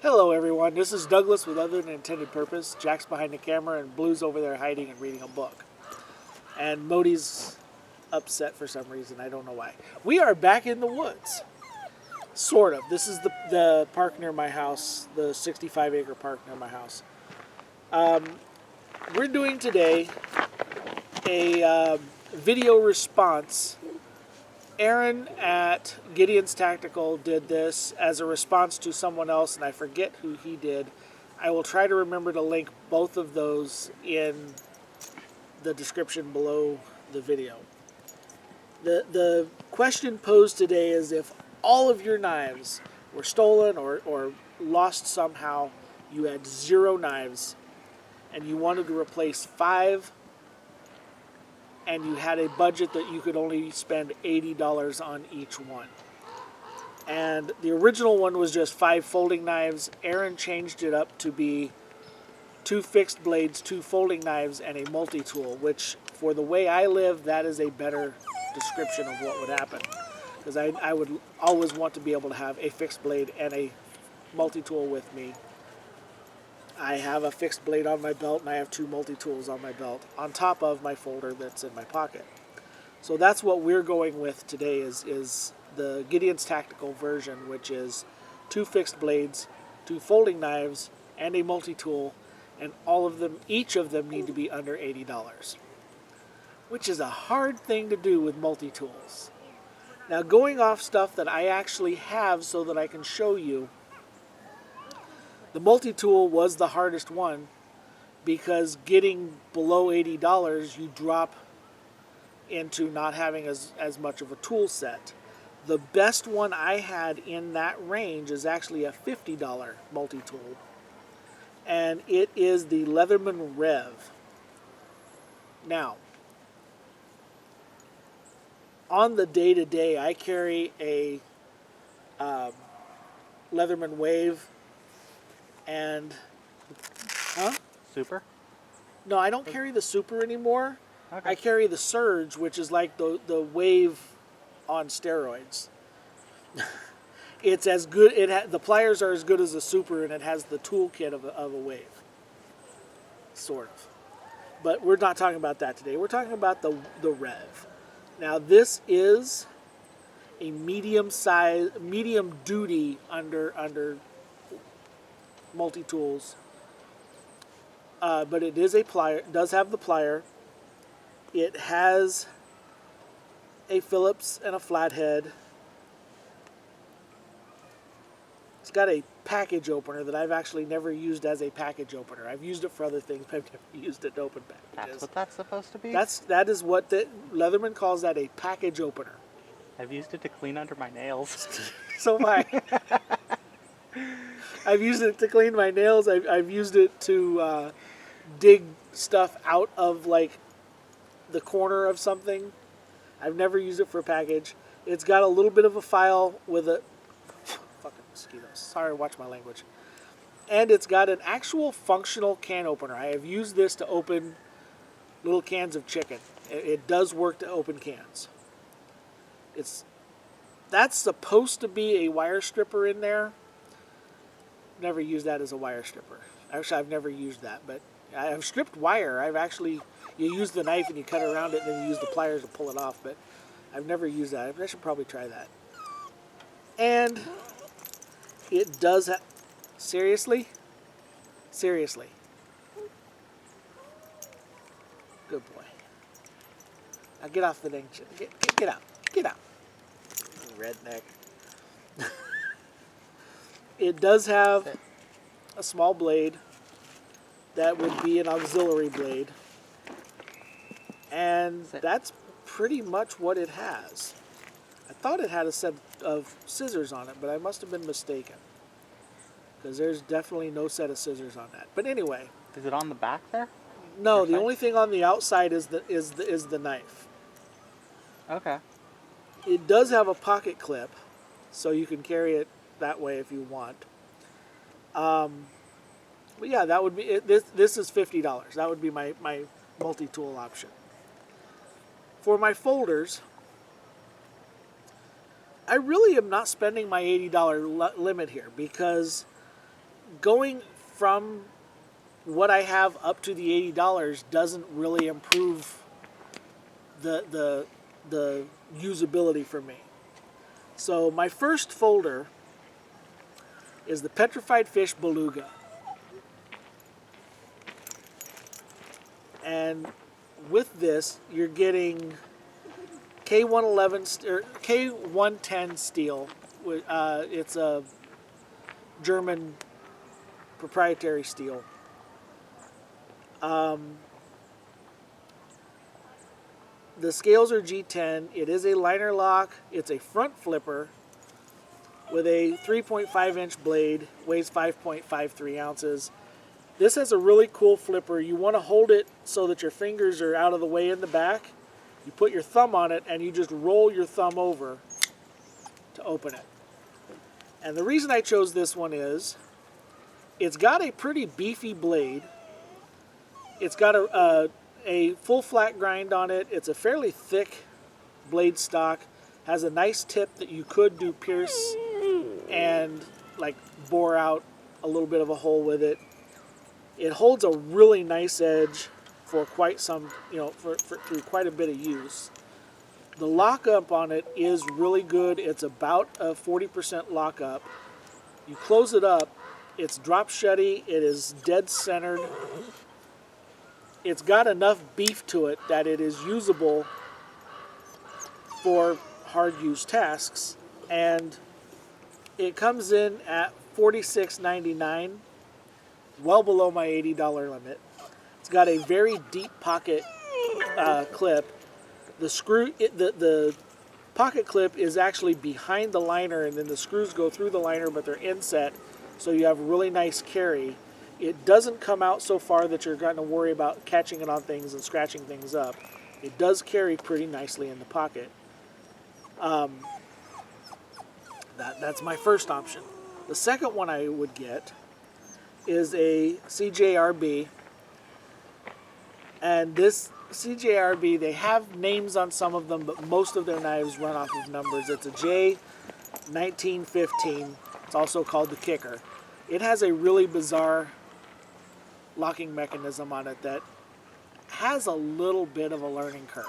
Hello everyone, this is Douglas with Other Than Intended Purpose. Jack's behind the camera and Blue's over there hiding and reading a book. And Modi's upset for some reason, I don't know why. We are back in the woods. Sort of. This is the park near my house, the 65-acre park near my house. We're doing today a video response. Aaron at Gideonstactical did this as a response to someone else, and I forget who he did. I will try to remember to link both of those in the description below the video. The question posed today is, if all of your knives were stolen or lost somehow, you had 0 knives, and you wanted to replace 5, and you had a budget that you could only spend $80 on each one. And the original one was just 5 folding knives. Aaron changed it up to be 2 fixed blades, 2 folding knives, and a multi-tool, which for the way I live, that is a better description of what would happen. Because I would always want to be able to have a fixed blade and a multi-tool with me. I have a fixed blade on my belt, and I have 2 multi-tools on my belt, on top of my folder that's in my pocket. So that's what we're going with today is the Gideonstactical version, which is 2 fixed blades, 2 folding knives, and a multi-tool, and all of them, each of them need to be under $80, which is a hard thing to do with multi-tools. Now, going off stuff that I actually have so that I can show you, the multi-tool was the hardest one, because getting below $80, you drop into not having as much of a tool set. The best one I had in that range is actually a $50 multi-tool, and it is the Leatherman Rev. Now, on the day-to-day, I carry a Leatherman Wave. And, Super? No, I don't carry the Super anymore. Okay. I carry the Surge, which is like the Wave on steroids. It's as good. The pliers are as good as the Super, and it has the toolkit of a Wave, sort of. But we're not talking about that today. We're talking about the Rev. Now, this is a medium duty under multi-tools, but it is a plier. It does have the plier. It has a Phillips and a flathead. It's got a package opener that I've actually never used as a package opener. I've used it for other things, but I've never used it to open packages. That's what that's supposed to be? That is what the Leatherman calls that, a package opener. I've used it to clean under my nails. So have I. I've used it to clean my nails. I've used it to dig stuff out of, like, the corner of something. I've never used it for a package. It's got a little bit of a file with a... Fucking mosquitoes. Sorry, watch my language. And it's got an actual functional can opener. I have used this to open little cans of chicken. It does work to open cans. That's supposed to be a wire stripper in there. Never used that as a wire stripper. Actually, I've never used that, but I've stripped wire. You use the knife and you cut around it, and then you use the pliers to pull it off, but I've never used that. I should probably try that. And it does seriously? Seriously. Good boy. Now get off the dang shit. Get out. Get out. Redneck. It does have a small blade that would be an auxiliary blade, and that's pretty much what it has. I thought it had a set of scissors on it, but I must have been mistaken, because there's definitely no set of scissors on that. But anyway, Is it on the back there? no, the only thing on the outside is the knife. Okay. It does have a pocket clip, so you can carry it that way if you want. But yeah, that would be it. This is $50. That would be my multi-tool option. For my folders, I really am not spending my $80 limit here, because going from what I have up to the $80 doesn't really improve the usability for me. So my first folder is the Petrified Fish Beluga. And with this, you're getting K111 or K110 steel. It's a German proprietary steel. The scales are G10. It is a liner lock. It's a front flipper with a 3.5 inch blade, weighs 5.53 ounces. This has a really cool flipper. You want to hold it so that your fingers are out of the way in the back. You put your thumb on it and you just roll your thumb over to open it. And the reason I chose this one is it's got a pretty beefy blade. It's got a full flat grind on it. It's a fairly thick blade stock. Has a nice tip that you could do pierce and like bore out a little bit of a hole with it. It holds a really nice edge for quite some, for through quite a bit of use. The lockup on it is really good. It's about a 40% lockup. You close it up, it's drop shutty. It is dead centered. It's got enough beef to it that it is usable for hard use tasks, and it comes in at $46.99, well below my $80 limit. It's got a very deep pocket clip. The pocket clip is actually behind the liner, and then the screws go through the liner, but they're inset, so you have really nice carry. It doesn't come out so far that you're going to worry about catching it on things and scratching things up. It does carry pretty nicely in the pocket. That's my first option. The second one I would get is a CJRB. And this CJRB, they have names on some of them, but most of their knives run off of numbers. It's a J1915. It's also called the Kicker. It has a really bizarre locking mechanism on it that has a little bit of a learning curve.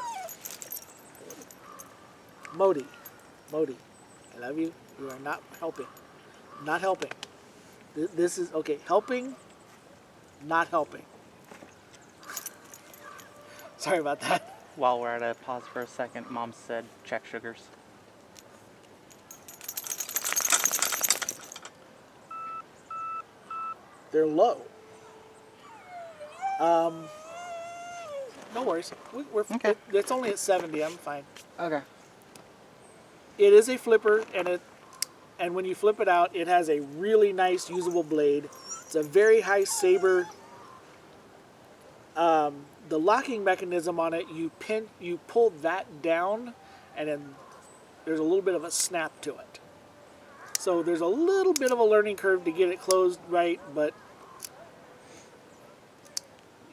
Modi, I love you. You are not helping. Not helping. This is, okay, helping, not helping. Sorry about that. While we're at a pause for a second, Mom said check sugars. They're low. No worries. We're Okay. It's only at 70. I'm fine. Okay. It is a flipper, and when you flip it out, it has a really nice usable blade. It's a very high saber. The locking mechanism on it, you pull that down, and then there's a little bit of a snap to it. So there's a little bit of a learning curve to get it closed right, but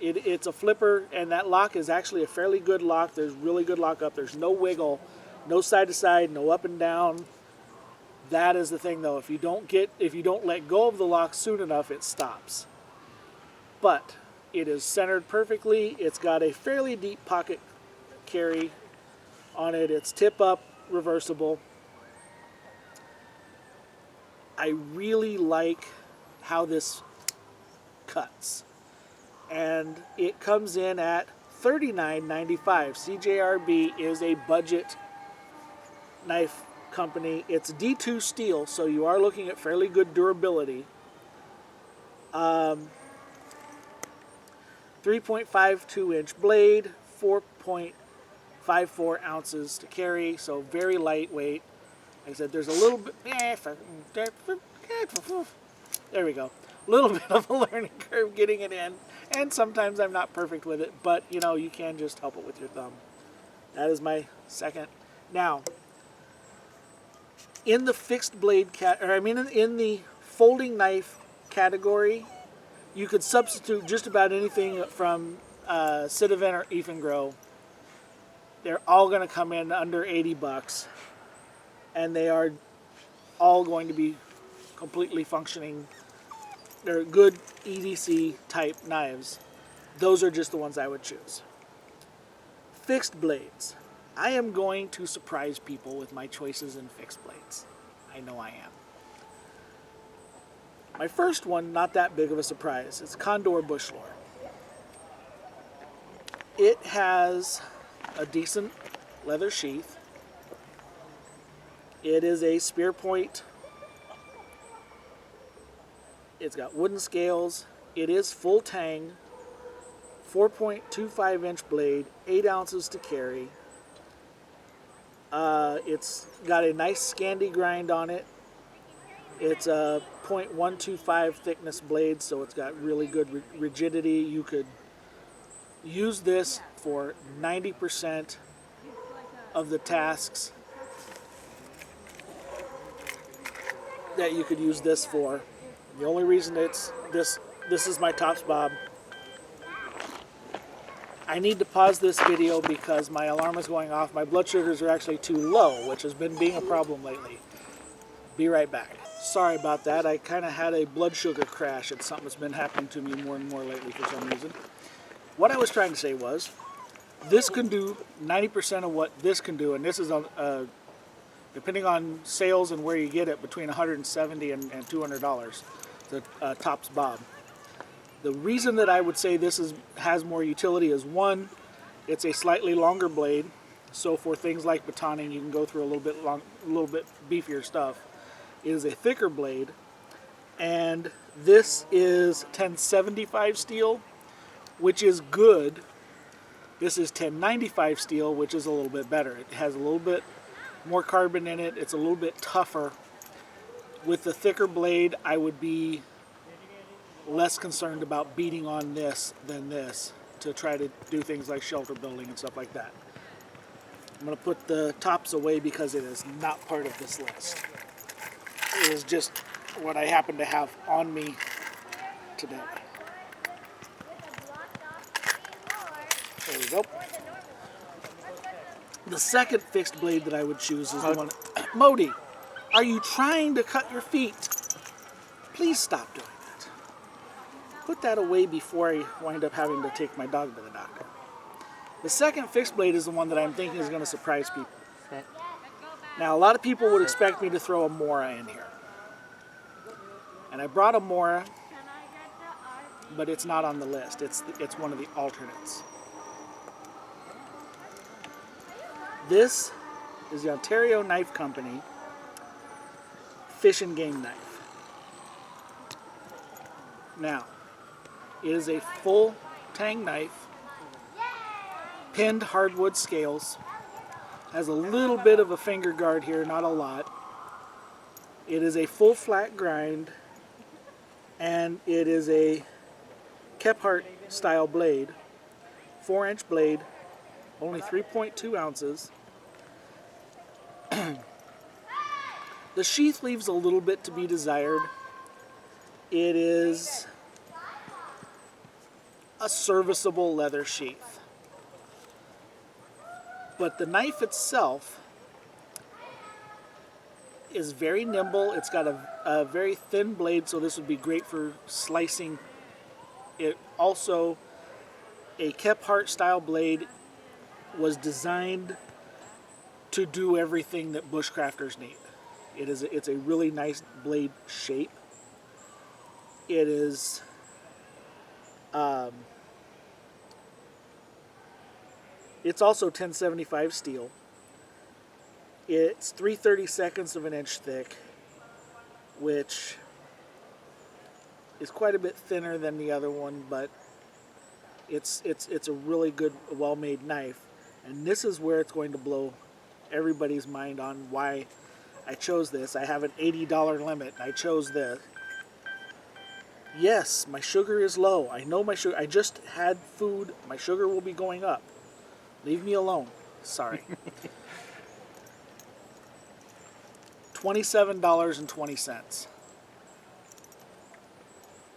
it's a flipper, and that lock is actually a fairly good lock. There's really good lockup. There's no wiggle, no side to side, no up and down. That is the thing, though. If you don't let go of the lock soon enough, it stops. But it is centered perfectly. It's got a fairly deep pocket carry on it. It's tip up, reversible. I really like how this cuts. And it comes in at $39.95. CJRB is a budget knife company. It's D2 steel, so you are looking at fairly good durability. 3.52 inch blade, 4.54 ounces to carry, so very lightweight. Like I said, there's a little bit, there we go, a little bit of a learning curve getting it in, and sometimes I'm not perfect with it, but you can just help it with your thumb. That is my second. Now, in the fixed blade in the folding knife category, you could substitute just about anything from Citizen or Ifengro. They're all going to come in under $80, and they are all going to be completely functioning they're good EDC type knives. Those are just the ones I would choose. Fixed blades. I am going to surprise people with my choices in fixed blades. I know I am. My first one, not that big of a surprise. It's Condor Bush Lore. It has a decent leather sheath. It is a spear point. It's got wooden scales. It is full tang. 4.25 inch blade, 8 ounces to carry. It's got a nice Scandi grind on it. It's a 0.125 thickness blade, so it's got really good rigidity. You could use this for 90% of the tasks that you could use this for. The only reason it's this is my tops bob. I need to pause this video because my alarm is going off. My blood sugars are actually too low, which has been being a problem lately. Be right back. Sorry about that. I kind of had a blood sugar crash. It's something that's been happening to me more and more lately for some reason. What I was trying to say was, this can do 90% of what this can do, and this is, depending on sales and where you get it, between $170 and $200, the tops bob. The reason that I would say this has more utility is, one, it's a slightly longer blade, so for things like batoning, you can go through a little bit beefier stuff. It is a thicker blade, and this is 1075 steel, which is good. This is 1095 steel, which is a little bit better. It has a little bit more carbon in it. It's a little bit tougher. With the thicker blade, I would be less concerned about beating on this than this to try to do things like shelter building and stuff like that. I'm going to put the tops away because it is not part of this list. It is just what I happen to have on me today. There we go. The second fixed blade that I would choose is the one... Modi, are you trying to cut your feet? Please stop doing that. Put that away before I wind up having to take my dog to the doctor. The second fixed blade is the one that I'm thinking is going to surprise people. Now, a lot of people would expect me to throw a Mora in here. And I brought a Mora, but it's not on the list. It's one of the alternates. This is the Ontario Knife Company Fish and Game Knife. Now, it is a full tang knife, pinned hardwood scales, has a little bit of a finger guard here, not a lot. It is a full flat grind, and it is a Kephart style blade, 4-inch blade, only 3.2 ounces. The sheath leaves a little bit to be desired. It is a serviceable leather sheath. But the knife itself is very nimble. It's got a very thin blade, so this would be great for slicing. It also, a Kephart style blade was designed to do everything that bushcrafters need. It's a really nice blade shape. It is it's also 1075 steel. It's 3/32 of an inch thick, which is quite a bit thinner than the other one, but it's a really good, well-made knife. And this is where it's going to blow everybody's mind on why I chose this. I have an $80 limit, and I chose this. Yes, my sugar is low. I know my sugar. I just had food. My sugar will be going up. Leave me alone. Sorry. $27.20.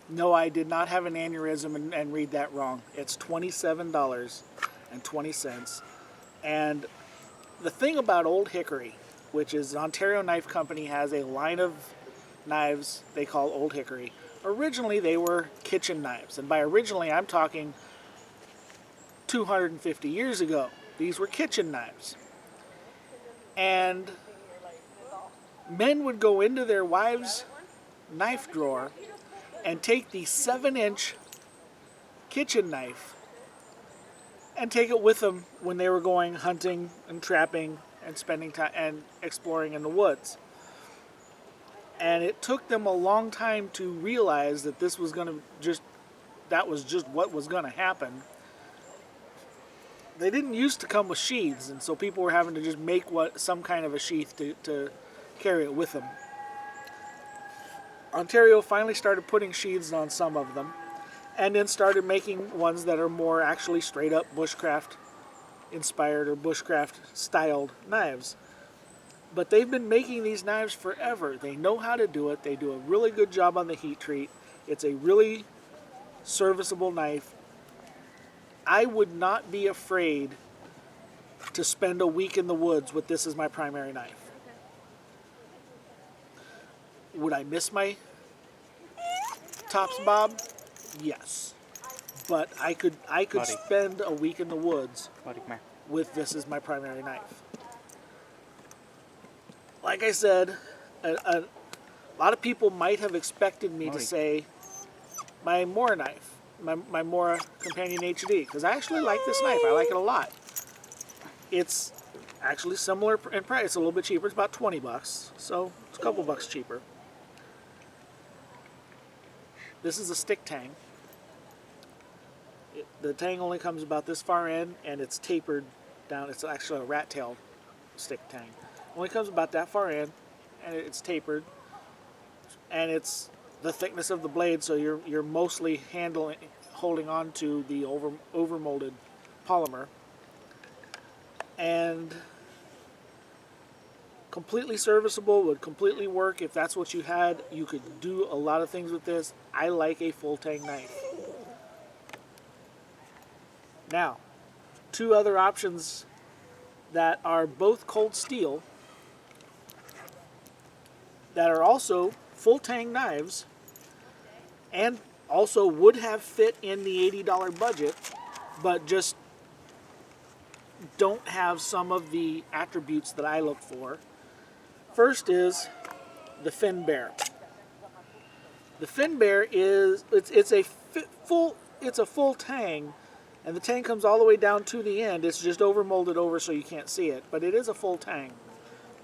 No, I did not have an aneurysm and read that wrong. It's $27.20. And the thing about Old Hickory, which is Ontario Knife Company, has a line of knives they call Old Hickory. Originally, they were kitchen knives. And by originally, I'm talking 250 years ago. These were kitchen knives. And men would go into their wives' knife drawer and take the 7-inch kitchen knife and take it with them when they were going hunting and trapping and spending time and exploring in the woods. And it took them a long time to realize that this was that was just what was going to happen. They didn't used to come with sheaths, and so people were having to just make some kind of a sheath to carry it with them. Ontario finally started putting sheaths on some of them, and then started making ones that are more actually straight up bushcraft inspired or bushcraft styled knives. But they've been making these knives forever. They know how to do it. They do a really good job on the heat treat. It's a really serviceable knife. I would not be afraid to spend a week in the woods with this as my primary knife. Would I miss my Tops Bob? Yes. But I could Buddy. spend a week in the woods Buddy, come here. with this as my primary knife. Like I said, a lot of people might have expected me to Buddy. say my Mora knife, my Mora Companion HD, because I actually like this knife. I like it a lot. It's actually similar in price. It's a little bit cheaper. It's about $20, so it's a couple bucks cheaper. This is a stick tang. The tang only comes about this far in, and it's tapered down. It's actually a rat-tailed stick tang. Only comes about that far in, and it's tapered, and it's the thickness of the blade, so you're mostly holding on to the over molded polymer, and completely serviceable, would completely work if that's what you had. You could do a lot of things with this. I like a full tang knife. Now, two other options that are both cold steel, that are also full tang knives, and also would have fit in the $80 budget, but just don't have some of the attributes that I look for. First is the Fin Bear. The Fin Bear is it's a full tang, and the tang comes all the way down to the end. It's just over molded over so you can't see it, but it is a full tang.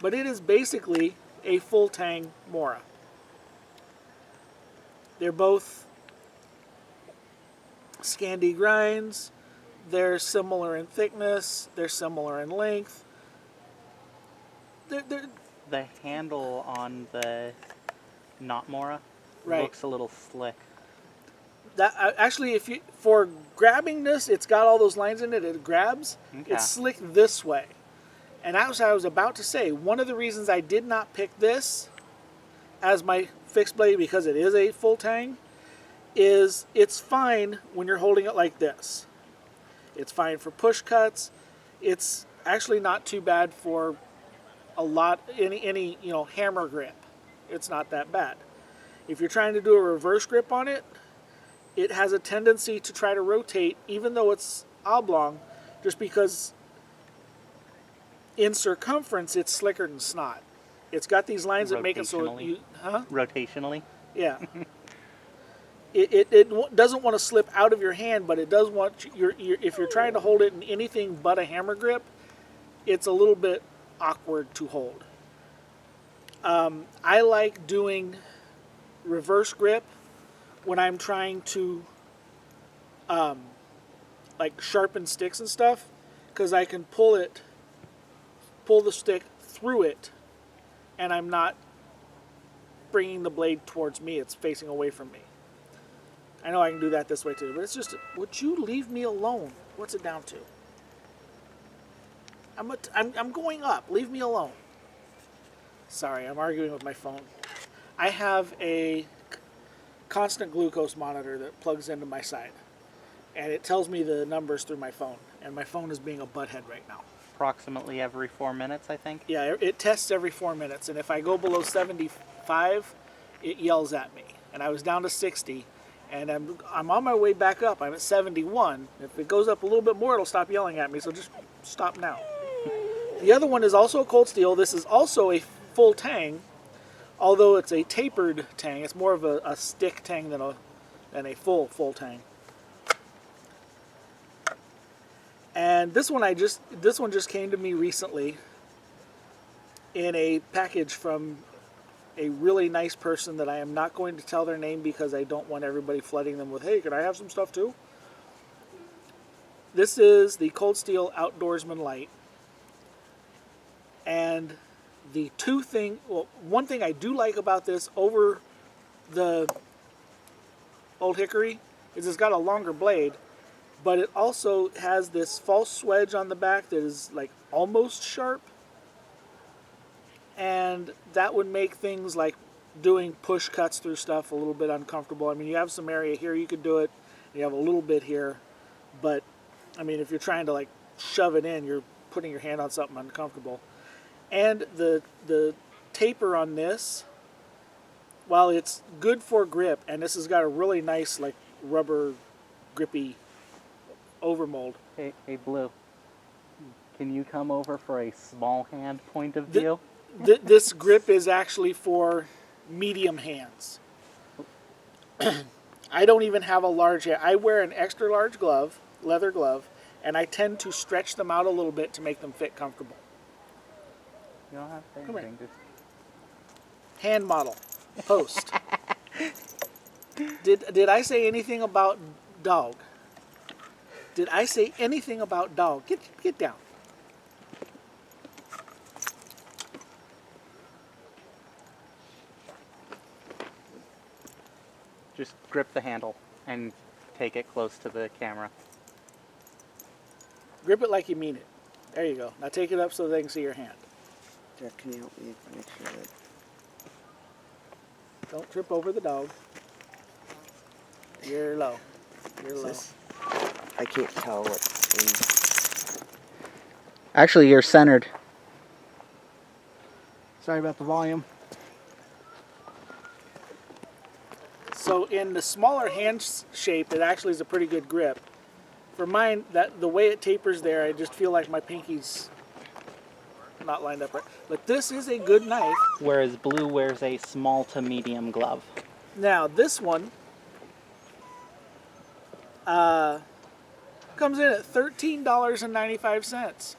But it is basically a full tang Mora. They're both Scandi grinds. They're similar in thickness. They're similar in length. The handle on the not Mora Right. looks a little slick. That actually, if you for grabbing this, it's got all those lines in it. It grabs. Okay. It's slick this way. And as I was about to say, one of the reasons I did not pick this as my fixed blade, because it is a full tang, is it's fine when you're holding it like this. It's fine for push cuts. It's actually not too bad for any hammer grip. It's not that bad. If you're trying to do a reverse grip on it, it has a tendency to try to rotate, even though it's oblong, just because in circumference it's slicker than snot. It's got these lines that make it so Rotationally? Rotationally? Yeah. It doesn't want to slip out of your hand, but it does want if you're trying to hold it in anything but a hammer grip, it's a little bit awkward to hold. I like doing reverse grip when I'm trying to like sharpen sticks and stuff, because I can pull the stick through it, and I'm not bringing the blade towards me. It's facing away from me. I know I can do that this way too, but it's just, would you leave me alone? What's it down to? I'm going up. Leave me alone. Sorry, I'm arguing with my phone. I have a constant glucose monitor that plugs into my side, and it tells me the numbers through my phone, and my phone is being a butthead right now. Approximately every 4 minutes, I think. Yeah, it tests every 4 minutes, and if I go below 75, it yells at me. and I was down to 60, and I'm on my way back up. I'm at 71. If it goes up a little bit more, it'll stop yelling at me, so just stop now. The other one is also a cold steel. This is also a full tang, although it's a tapered tang. It's more of a stick tang than a full tang. And this one just came to me recently in a package from a really nice person that I am not going to tell their name because I don't want everybody flooding them with, hey, can I have some stuff too? This is the Cold Steel Outdoorsman Light. And one thing I do like about this over the Old Hickory is it's got a longer blade, but it also has this false wedge on the back that is like almost sharp. And that would make things like doing push cuts through stuff a little bit uncomfortable. I mean, you have some area here you could do it. You have a little bit here. But, I mean, if you're trying to like shove it in, you're putting your hand on something uncomfortable. And the taper on this, while it's good for grip, and this has got a really nice like rubber grippy overmold. Hey, Blue, can you come over for a small hand point of view? This grip is actually for medium hands. I don't even have a large hand. I wear an extra large glove, leather glove, and I tend to stretch them out a little bit to make them fit comfortable. You don't have to say Come anything. Just... Hand model. Post. Did I say anything about dog? Did I say anything about dog? Get down. Just grip the handle and take it close to the camera. Grip it like you mean it. There you go. Now take it up so they can see your hand. Jack, can you help me make sure that... Don't trip over the dog. You're low. You're low. I can't tell what... Actually, you're centered. Sorry about the volume. So in the smaller hand shape, it actually is a pretty good grip. For mine, the way it tapers there, I just feel like my pinky's not lined up right. But this is a good knife. Whereas Blue wears a small to medium glove. Now this one comes in at $13.95.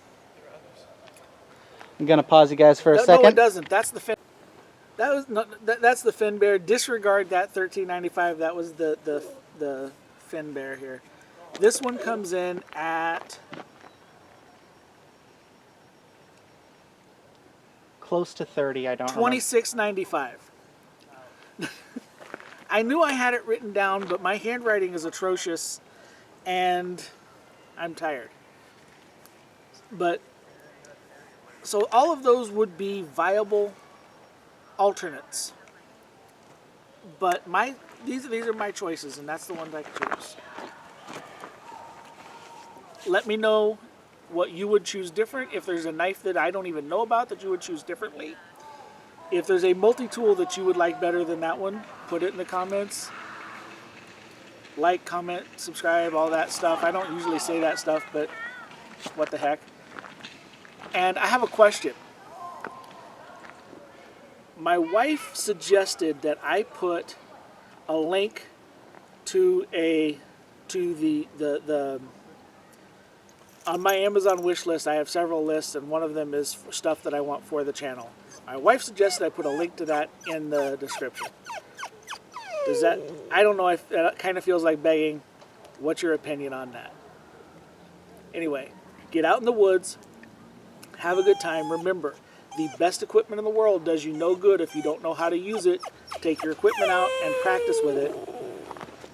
I'm gonna pause you guys for a second. No, it doesn't. That's the fin. That's the fin bear. Disregard that $13.95. That was the fin bear here. This one comes in at close to 30. I don't. $26.95. I knew I had it written down, but my handwriting is atrocious, and I'm tired. But so all of those would be viable alternates. But these are my choices, and that's the ones I choose. Let me know what you would choose different. If there's a knife that I don't even know about that you would choose differently. If there's a multi-tool that you would like better than that one, put it in the comments. Like, comment, subscribe, all that stuff. I don't usually say that stuff, but what the heck. And I have a question. My wife suggested that I put a link to the on my Amazon wish list. I have several lists, and one of them is for stuff that I want for the channel. My wife suggested I put a link to that in the description. Does that? I don't know if that kind of feels like begging. What's your opinion on that? Anyway, get out in the woods. Have a good time. Remember, the best equipment in the world does you no good if you don't know how to use it. Take your equipment out and practice with it.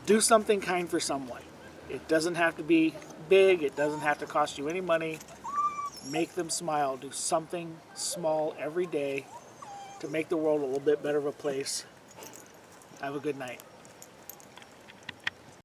Do something kind for someone. It doesn't have to be big. It doesn't have to cost you any money. Make them smile. Do something small every day to make the world a little bit better of a place. Have a good night.